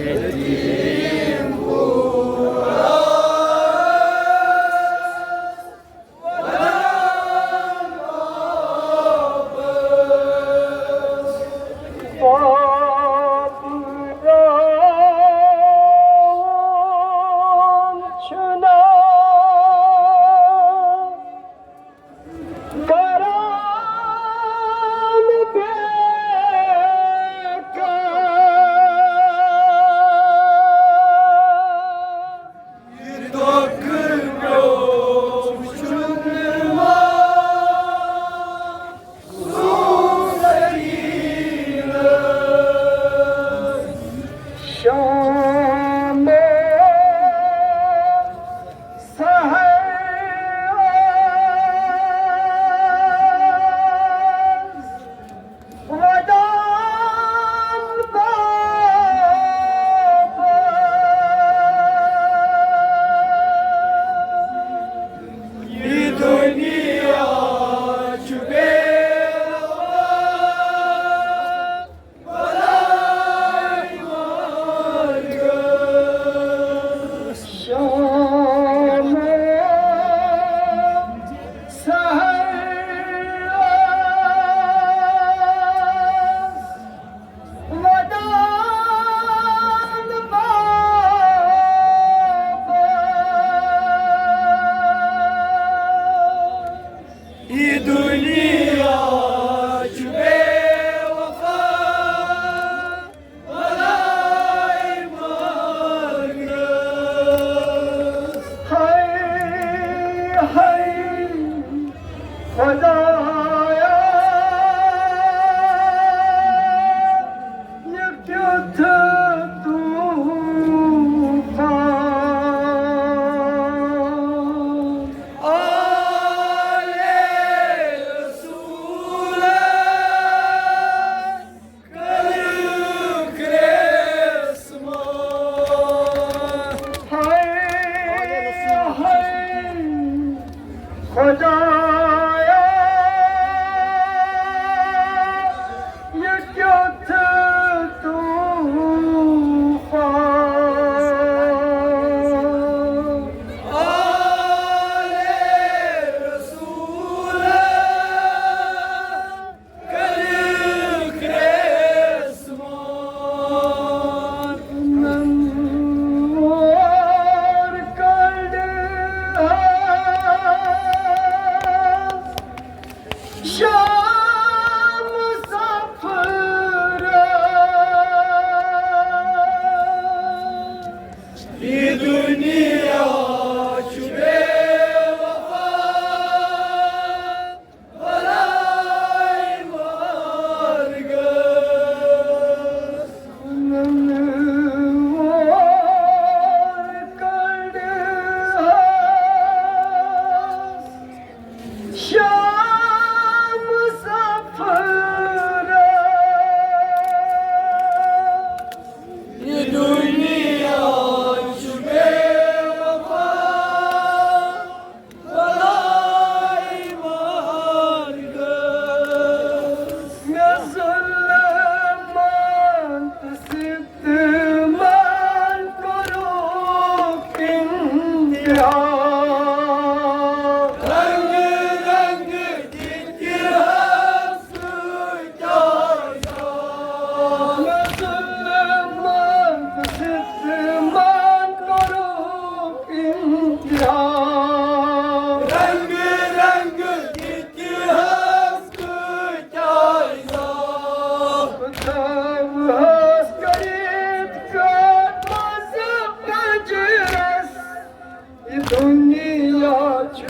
Dunya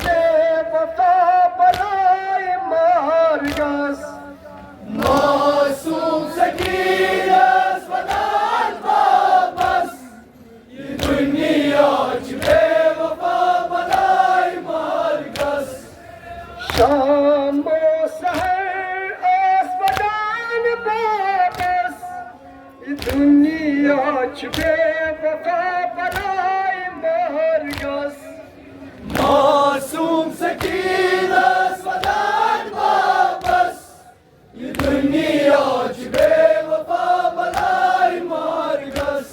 Bewafa Balay Margas Masum sakinas vadan babas Ye Dunya Bewafa Balay Margas Sham sahar asbadan babas Ye Dunya Bewafa Balay Margas Masum sakinas vadan babas Ye Dunya Bewafa Balay Margas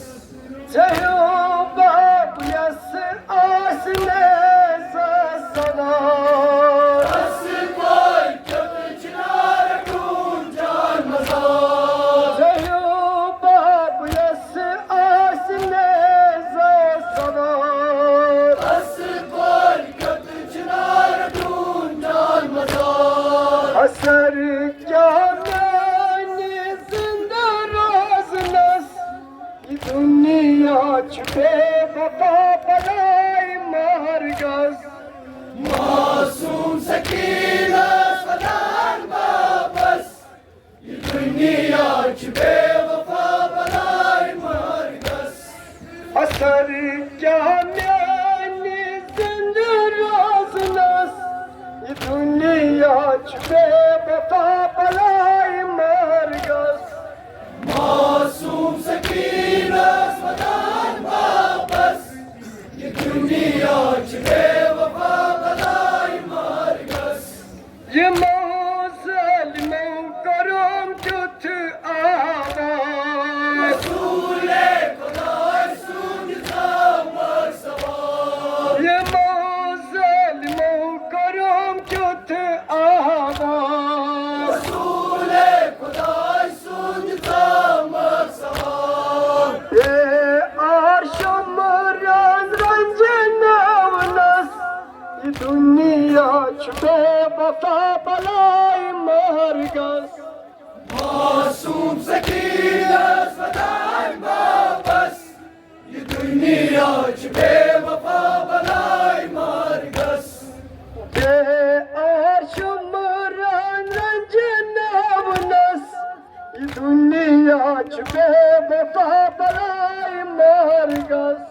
ये दुनिया बेवफा बलाय मारगस मासूम सकीना सलाम वापस ये दुनिया बेवफा बलाय मारगस असर क्या म्यानी जिंद रोजनस ये दुनिया बेवफा बलाय मारगस मासूम सकीना सलाम वापस ये दुनिया बेवफा बलाय मारगस ये मौज़लिमों करम जुथ आवाज़ रसूले खुदाय सुनता मकसवार ये मौज़लिमों करम जुथ आवाज़ रसूले खुदाय सुनता मकसवार ये आर्शम रंजनावनस ये दुनिया बेवफा बलाय मारगस मासूम सकीना सलाम वापस ये दुनिया बेवफा बलाय मारगस ये आर्शम रंजनावनस ये दुनिया बेवफा बलाय मारगस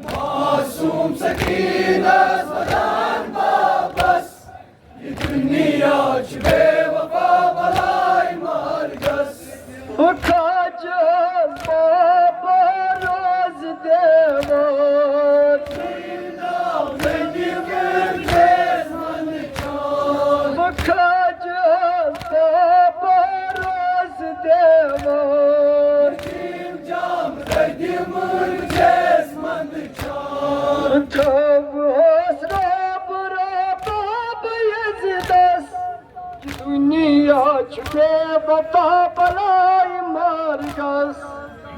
मासूम सकीना सलाम वापस ये दुनिया बेवफा बलाय मारगस खाज बाबा रोज देवर खाज बाबा रोज देवर Tov Osrab Rabab Yazdas Dunya bewafa balay margas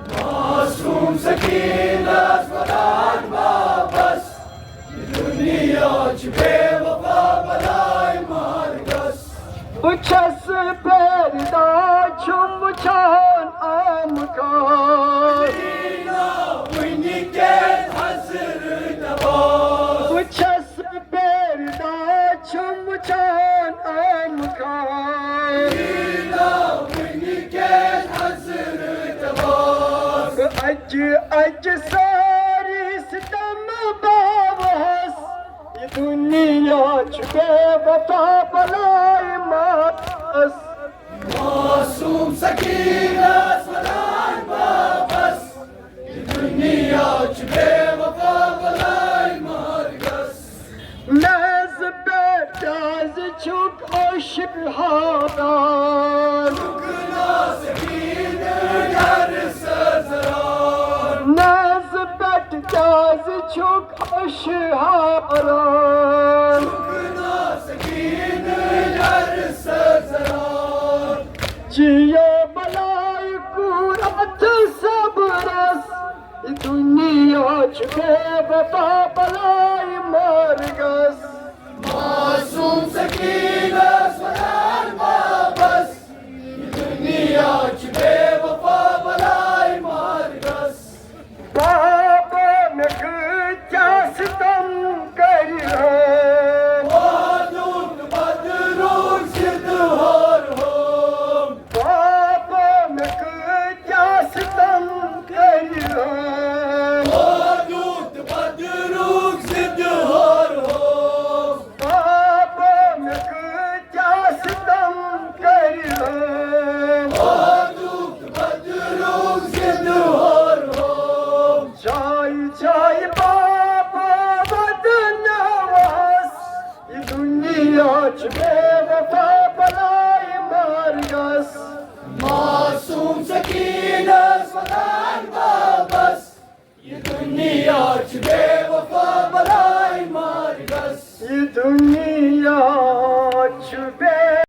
मासूम सकीना सलाम वापस ये दुनिया बेवफा बलाय मारगस Bıças perda çum çan amkar Uyniket hazır nabaz Bıças perda çum çan amkar Uyniket hazır nabaz Acı sari sitem babas Ye dünya bewafa balay margas मासूम सकीना सलाम वापस ये दुनिया बेवफा बलाय मारगस Naz bedaz çok aşık hadan Kına sekinü yarısı zarar Naz bedaz çok aşık hadan Kına sekinü yarısı zarar Ciye balay kurat sabras Dünya bewafa balay margas मासूम सकीना